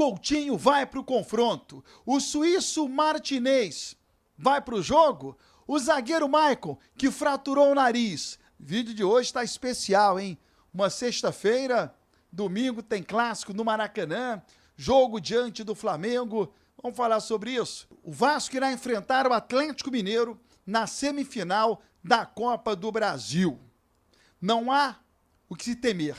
Coutinho vai para o confronto. O suíço Martinez vai para o jogo. O zagueiro Maicon, que fraturou o nariz. O vídeo de hoje está especial, hein? Uma sexta-feira, domingo tem clássico no Maracanã, jogo diante do Flamengo. Vamos falar sobre isso. O Vasco irá enfrentar o Atlético Mineiro na semifinal da Copa do Brasil. Não há o que se temer.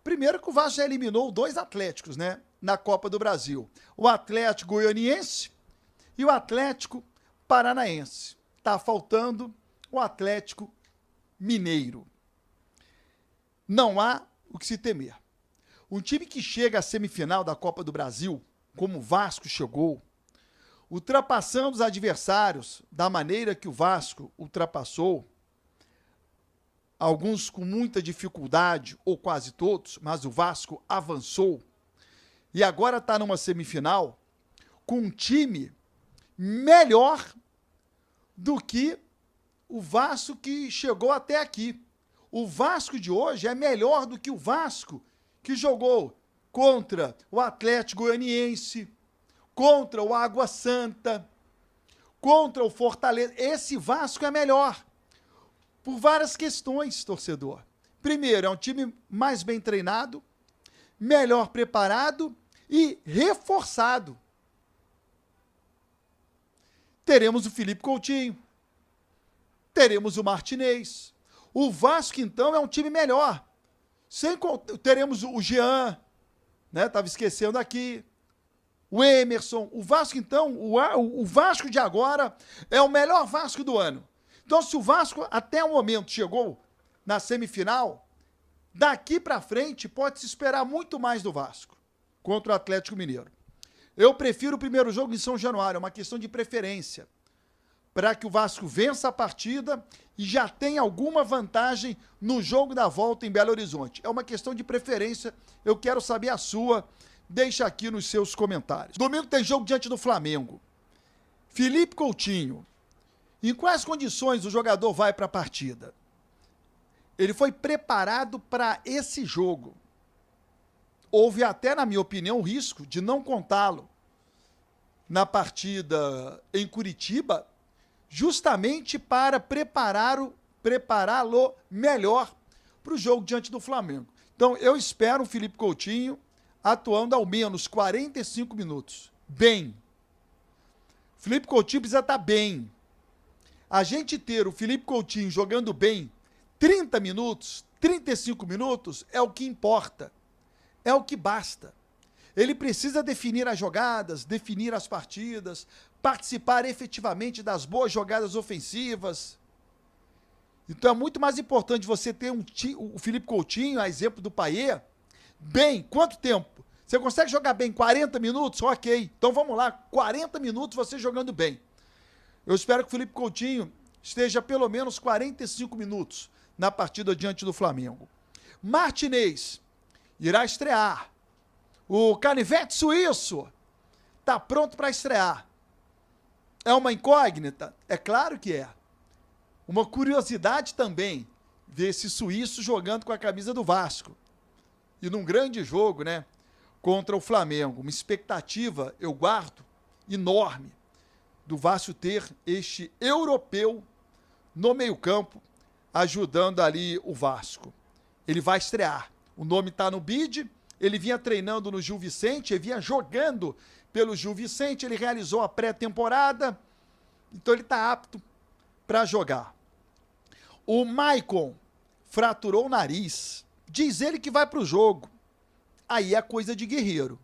Primeiro que o Vasco já eliminou 2 Atléticos, né? Na Copa do Brasil. O Atlético Goianiense e o Atlético Paranaense. Tá faltando o Atlético Mineiro. Não há o que se temer. Um time que chega à semifinal da Copa do Brasil, como o Vasco chegou, ultrapassando os adversários da maneira que o Vasco ultrapassou, alguns com muita dificuldade, ou quase todos, mas o Vasco avançou, e agora está numa semifinal com um time melhor do que o Vasco que chegou até aqui. O Vasco de hoje é melhor do que o Vasco que jogou contra o Atlético Goianiense, contra o Água Santa, contra o Fortaleza. Esse Vasco é melhor, por várias questões, torcedor. Primeiro, é um time mais bem treinado, melhor preparado e reforçado. Teremos o Felipe Coutinho, teremos o Martinez. O Vasco, então, é um time melhor. Teremos o Jean, né? Estava esquecendo aqui. O Emerson. O Vasco, então, o Vasco de agora é o melhor Vasco do ano. Então, se o Vasco até o momento chegou na semifinal, daqui para frente pode se esperar muito mais do Vasco contra o Atlético Mineiro. Eu prefiro o primeiro jogo em São Januário, é uma questão de preferência, para que o Vasco vença a partida e já tenha alguma vantagem no jogo da volta em Belo Horizonte. É uma questão de preferência, eu quero saber a sua, deixa aqui nos seus comentários. Domingo tem jogo diante do Flamengo. Felipe Coutinho, em quais condições o jogador vai para a partida? Ele foi preparado para esse jogo. Houve até, na minha opinião, o risco de não contá-lo na partida em Curitiba, justamente para prepará-lo melhor para o jogo diante do Flamengo. Então, eu espero o Felipe Coutinho atuando ao menos 45 minutos. Bem. O Felipe Coutinho precisa estar bem. A gente ter o Felipe Coutinho jogando bem 30 minutos, 35 minutos, é o que importa. É o que basta. Ele precisa definir as jogadas, definir as partidas, participar efetivamente das boas jogadas ofensivas. Então é muito mais importante você ter o Felipe Coutinho, a exemplo do Payet, bem. Quanto tempo? Você consegue jogar bem 40 minutos? Ok. Então vamos lá, 40 minutos você jogando bem. Eu espero que o Felipe Coutinho esteja pelo menos 45 minutos na partida diante do Flamengo. Martinez irá estrear. O canivete suíço está pronto para estrear. É uma incógnita? É claro que é. Uma curiosidade também, ver esse suíço jogando com a camisa do Vasco. E num grande jogo, né? Contra o Flamengo. Uma expectativa, eu guardo, enorme, do Vasco ter este europeu no meio-campo, ajudando ali o Vasco. Ele vai estrear. O nome está no bid, ele vinha treinando no Gil Vicente, ele vinha jogando pelo Gil Vicente, ele realizou a pré-temporada, então ele está apto para jogar. O Maicon fraturou o nariz, diz ele que vai para o jogo. Aí é coisa de guerreiro.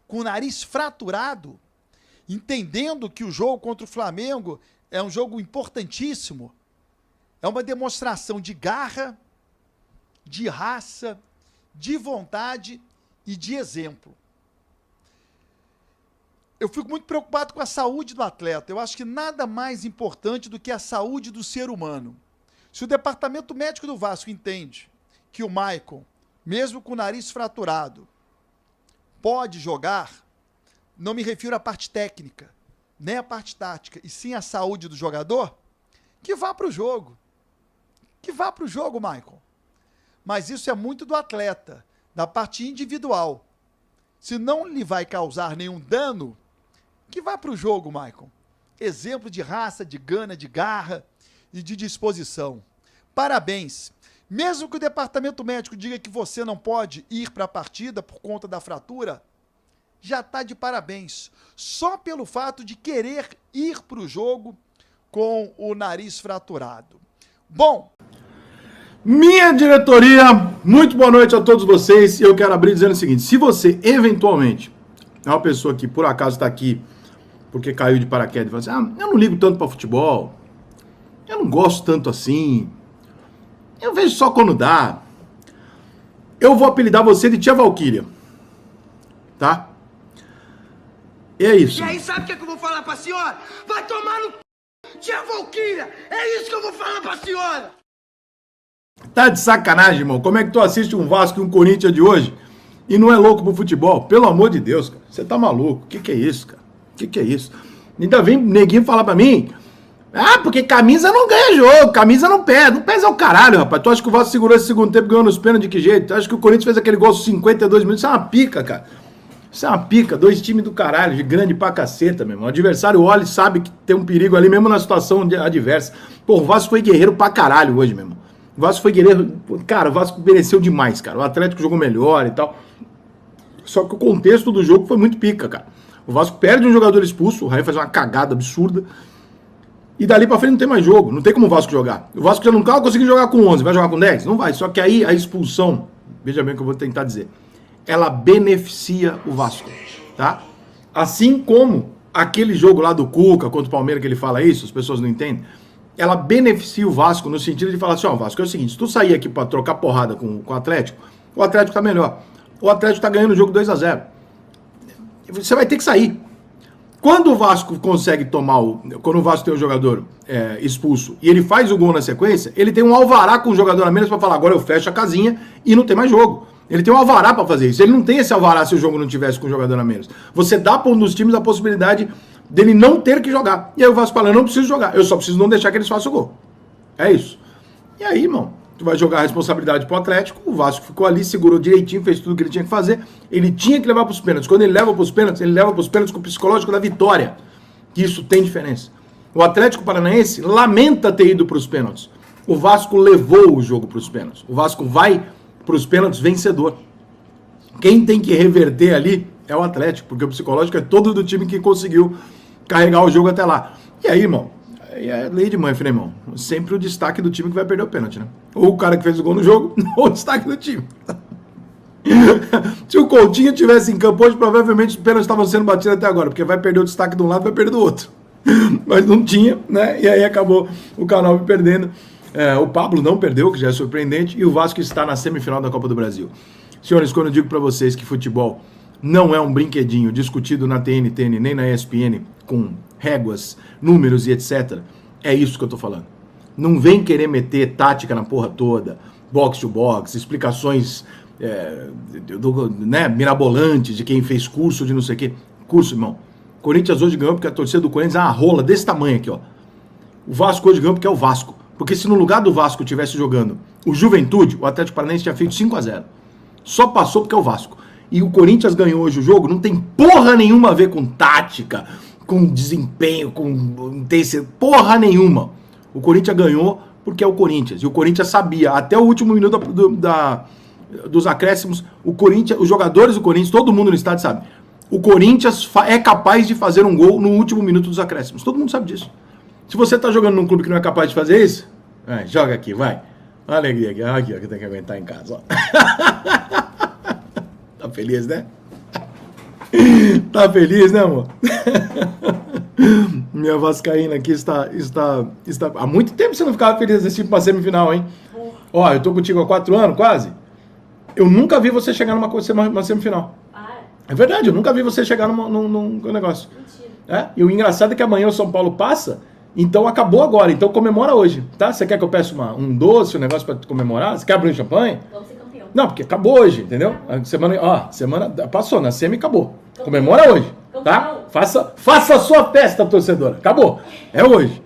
Com o nariz fraturado, entendendo que o jogo contra o Flamengo é um jogo importantíssimo, é uma demonstração de garra, de raça, de vontade e de exemplo. Eu fico muito preocupado com a saúde do atleta. Eu acho que nada mais importante do que a saúde do ser humano. Se o departamento médico do Vasco entende que o Maicon, mesmo com o nariz fraturado, pode jogar, não me refiro à parte técnica, nem à parte tática, e sim à saúde do jogador, que vá para o jogo. Que vá para o jogo, Maicon. Mas isso é muito do atleta, da parte individual. se não lhe vai causar nenhum dano, que vá para o jogo, Maicon. Exemplo de raça, de gana, de garra e de disposição. Parabéns. Mesmo que o departamento médico diga que você não pode ir para a partida por conta da fratura, já está de parabéns. Só pelo fato de querer ir para o jogo com o nariz fraturado. Bom, minha diretoria, muito boa noite a todos vocês. Eu quero abrir dizendo o seguinte: se você eventualmente é uma pessoa que por acaso está aqui porque caiu de paraquedas e fala assim, eu não ligo tanto para futebol, eu não gosto tanto assim, eu vejo só quando dá, eu vou apelidar você de Tia Valquíria, tá? E é isso. E aí, sabe o que eu vou falar pra senhora? Vai tomar no c... Tia Valquíria! É isso que eu vou falar pra senhora! Tá de sacanagem, irmão. Como é que tu assiste um Vasco e um Corinthians de hoje e não é louco pro futebol? Pelo amor de Deus, cara. Você tá maluco. O que é isso, cara? O que é isso? Ainda vem neguinho falar pra mim, porque camisa não ganha jogo, camisa não pesa. Não pesa é o caralho, rapaz. Tu acha que o Vasco segurou esse segundo tempo e ganhou nos pênaltis de que jeito? Tu acha que o Corinthians fez aquele gol aos 52 minutos? Isso é uma pica, cara. Isso é uma pica. Dois times do caralho, de grande pra caceta, meu irmão. O adversário olha e sabe que tem um perigo ali, mesmo na situação adversa. Pô, o Vasco foi guerreiro pra caralho hoje, meu irmão. O Vasco foi guerreiro. Cara, o Vasco mereceu demais, cara. O Atlético jogou melhor e tal. Só que o contexto do jogo foi muito pica, cara. O Vasco perde um jogador expulso, o Raí faz uma cagada absurda. E dali pra frente não tem mais jogo. Não tem como o Vasco jogar. O Vasco já não tá conseguindo jogar com 11. Vai jogar com 10? Não vai. Só que aí a expulsão, veja bem o que eu vou tentar dizer, ela beneficia o Vasco, tá? Assim como aquele jogo lá do Cuca contra o Palmeiras que ele fala isso, as pessoas não entendem. Ela beneficia o Vasco no sentido de falar assim, Vasco, é o seguinte, se tu sair aqui pra trocar porrada com o Atlético tá melhor. O Atlético tá ganhando o jogo 2-0. Você vai ter que sair. Quando o Vasco consegue tomar quando o Vasco tem um jogador expulso e ele faz o gol na sequência, ele tem um alvará com o jogador a menos pra falar, agora eu fecho a casinha e não tem mais jogo. Ele tem um alvará pra fazer isso. Ele não tem esse alvará se o jogo não tivesse com o jogador a menos. Você dá pra um dos times a possibilidade dele não ter que jogar. E aí o Vasco fala, eu não preciso jogar, eu só preciso não deixar que eles façam o gol. É isso. E aí, irmão, tu vai jogar a responsabilidade pro Atlético, o Vasco ficou ali, segurou direitinho, fez tudo o que ele tinha que fazer, ele tinha que levar pros pênaltis. Quando ele leva pros pênaltis, ele leva pros pênaltis com o psicológico da vitória. Que isso tem diferença. O Atlético Paranaense lamenta ter ido pros pênaltis. O Vasco levou o jogo pros pênaltis. O Vasco vai pros pênaltis vencedor. Quem tem que reverter ali é o Atlético, porque o psicológico é todo do time que conseguiu carregar o jogo até lá. E aí, irmão, é lei de mãe, filho, irmão. Sempre o destaque do time que vai perder o pênalti, né? Ou o cara que fez o gol no jogo, ou o destaque do time. Se o Coutinho tivesse em campo hoje, provavelmente os pênaltis estavam sendo batidos até agora, porque vai perder o destaque de um lado, vai perder do outro. Mas não tinha, né? E aí acabou o Canal perdendo. O Pablo não perdeu, que já é surpreendente, e o Vasco está na semifinal da Copa do Brasil. Senhores, quando eu digo para vocês que futebol não é um brinquedinho discutido na TNT nem na ESPN com réguas, números e etc., é isso que eu tô falando. Não vem querer meter tática na porra toda, box to box, explicações mirabolantes de quem fez curso de não sei o quê. Curso, irmão. Corinthians hoje ganhou porque a torcida do Corinthians é uma rola desse tamanho aqui, ó. O Vasco hoje ganhou porque é o Vasco. Porque se no lugar do Vasco tivesse jogando o Juventude, o Atlético Paranaense tinha feito 5-0. Só passou porque é o Vasco. E o Corinthians ganhou hoje o jogo, não tem porra nenhuma a ver com tática, com desempenho, com intensidade, porra nenhuma. O Corinthians ganhou porque é o Corinthians. E o Corinthians sabia, até o último minuto dos acréscimos, o Corinthians, os jogadores do Corinthians, todo mundo no estádio sabe. O Corinthians é capaz de fazer um gol no último minuto dos acréscimos. Todo mundo sabe disso. Se você tá jogando num clube que não é capaz de fazer isso, joga aqui, vai. Olha a alegria aqui, aqui ó, que tem que aguentar em casa, ó. Tá feliz, né? Tá feliz, né, amor? Minha vascaína aqui está... Há muito tempo você não ficava feliz desse tipo pra semifinal, hein? Ó, eu tô contigo há 4 anos, quase. Eu nunca vi você chegar numa semifinal. É verdade, eu nunca vi você chegar num negócio. Mentira. E o engraçado é que amanhã o São Paulo passa, então acabou agora, então comemora hoje, tá? Você quer que eu peça um doce, um negócio pra comemorar? Você quer abrir um champanhe? Vamos ser campeão. Não, porque acabou hoje, entendeu? A semana passou, na semi acabou. Campeão. Comemora hoje, tá? Faça a sua festa, torcedora. Acabou. É hoje.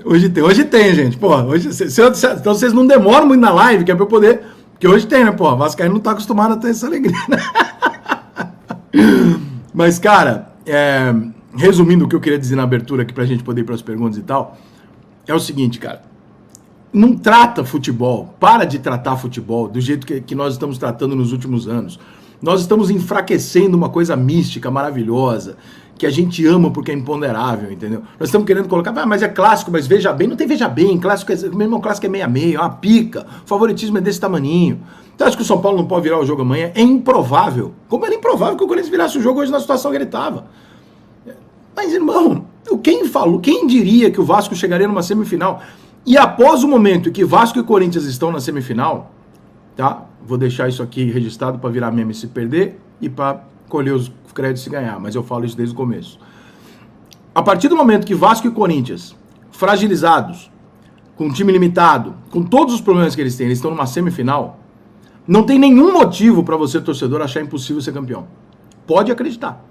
Hoje tem, gente. Pô, hoje, então vocês não demoram muito na live, que é pra eu poder Porque hoje tem, né, pô? O Vascaíno não tá acostumado a ter essa alegria, né? Mas, cara, resumindo o que eu queria dizer na abertura aqui pra gente poder ir pras perguntas e tal, é o seguinte, cara. Não trata futebol, para de tratar futebol do jeito que nós estamos tratando nos últimos anos. Nós estamos enfraquecendo uma coisa mística, maravilhosa, que a gente ama porque é imponderável, entendeu? Nós estamos querendo colocar, mas é clássico, mas veja bem, não tem veja bem, clássico mesmo clássico é meia-meia, é uma pica, o favoritismo é desse tamaninho. Então acho que o São Paulo não pode virar o jogo amanhã? É improvável. Como era improvável que o Corinthians virasse o jogo hoje na situação que ele estava. Mas, irmão, quem diria que o Vasco chegaria numa semifinal? E após o momento em que Vasco e Corinthians estão na semifinal, tá? Vou deixar isso aqui registrado para virar meme se perder e para colher os créditos se ganhar, mas eu falo isso desde o começo. A partir do momento que Vasco e Corinthians, fragilizados, com um time limitado, com todos os problemas que eles têm, eles estão numa semifinal, não tem nenhum motivo para você, torcedor, achar impossível ser campeão. Pode acreditar.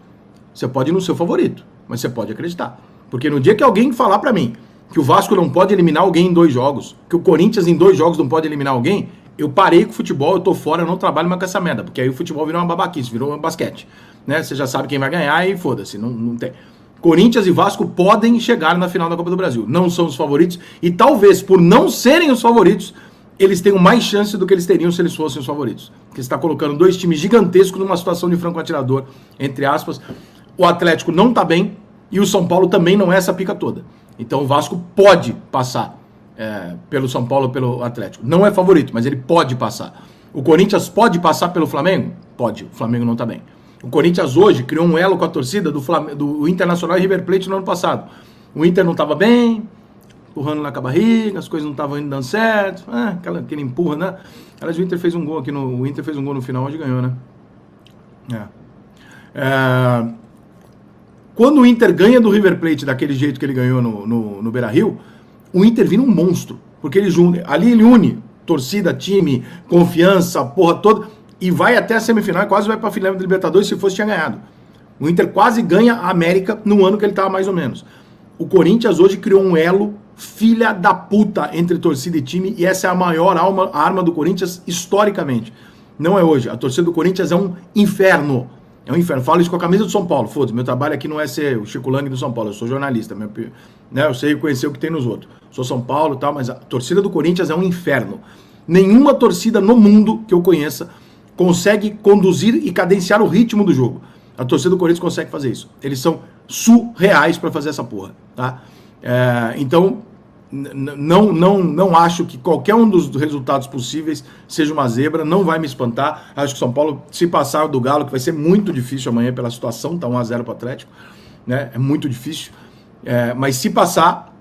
Você pode ir no seu favorito, mas você pode acreditar. Porque no dia que alguém falar para mim que o Vasco não pode eliminar alguém em 2 jogos, que o Corinthians em 2 jogos não pode eliminar alguém, eu parei com o futebol, eu tô fora, eu não trabalho mais com essa merda, porque aí o futebol virou uma babaquice, virou um basquete, né? Você já sabe quem vai ganhar e foda-se, não tem. Corinthians e Vasco podem chegar na final da Copa do Brasil, não são os favoritos, e talvez por não serem os favoritos, eles tenham mais chance do que eles teriam se eles fossem os favoritos. Porque você está colocando 2 times gigantescos numa situação de franco atirador, entre aspas. O Atlético não tá bem, e o São Paulo também não é essa pica toda. Então o Vasco pode passar pelo São Paulo ou pelo Atlético. Não é favorito, mas ele pode passar. O Corinthians pode passar pelo Flamengo? Pode, o Flamengo não tá bem. O Corinthians hoje criou um elo com a torcida do Internacional e River Plate no ano passado. O Inter não tava bem, empurrando lá com a barriga, as coisas não estavam indo dando certo, aquele empurra, né? Aliás, o Inter fez um gol aqui o Inter fez um gol no final, hoje ganhou, né? Quando o Inter ganha do River Plate daquele jeito que ele ganhou no Beira-Rio, o Inter vira um monstro, porque ele une torcida, time, confiança, porra toda, e vai até a semifinal, quase vai pra final da Libertadores, se fosse tinha ganhado. O Inter quase ganha a América no ano que ele tava mais ou menos. O Corinthians hoje criou um elo filha da puta entre torcida e time, e essa é a maior arma do Corinthians historicamente. Não é hoje. A torcida do Corinthians é um inferno. É um inferno. Falo isso com a camisa do São Paulo. Foda-se, meu trabalho aqui não é ser o Chico Lang do São Paulo, eu sou jornalista. Né, eu sei conhecer o que tem nos outros. Sou São Paulo e tal, mas a torcida do Corinthians é um inferno. Nenhuma torcida no mundo que eu conheça consegue conduzir e cadenciar o ritmo do jogo. A torcida do Corinthians consegue fazer isso. Eles são surreais para fazer essa porra, tá? Então, não acho que qualquer um dos resultados possíveis seja uma zebra, não vai me espantar. Acho que o São Paulo, se passar do Galo, que vai ser muito difícil amanhã pela situação, tá 1-0 pro Atlético, né? É muito difícil. Mas se passar,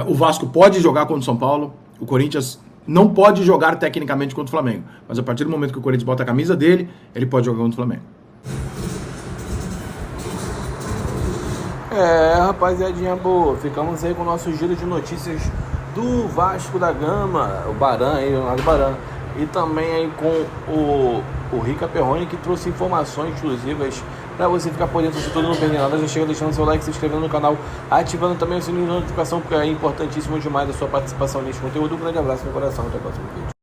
o Vasco pode jogar contra o São Paulo, o Corinthians não pode jogar tecnicamente contra o Flamengo, mas a partir do momento que o Corinthians bota a camisa dele, ele pode jogar contra o Flamengo. Rapaziadinha boa, ficamos aí com o nosso giro de notícias do Vasco da Gama, o Baran aí, o Leonardo Baran, e também aí com o Rica Perrone, que trouxe informações exclusivas para você ficar por dentro de tudo, não perder nada. Já chega deixando seu like, se inscrevendo no canal, ativando também o sininho de notificação, porque é importantíssimo demais a sua participação neste conteúdo. Um grande abraço no coração, até o próximo vídeo.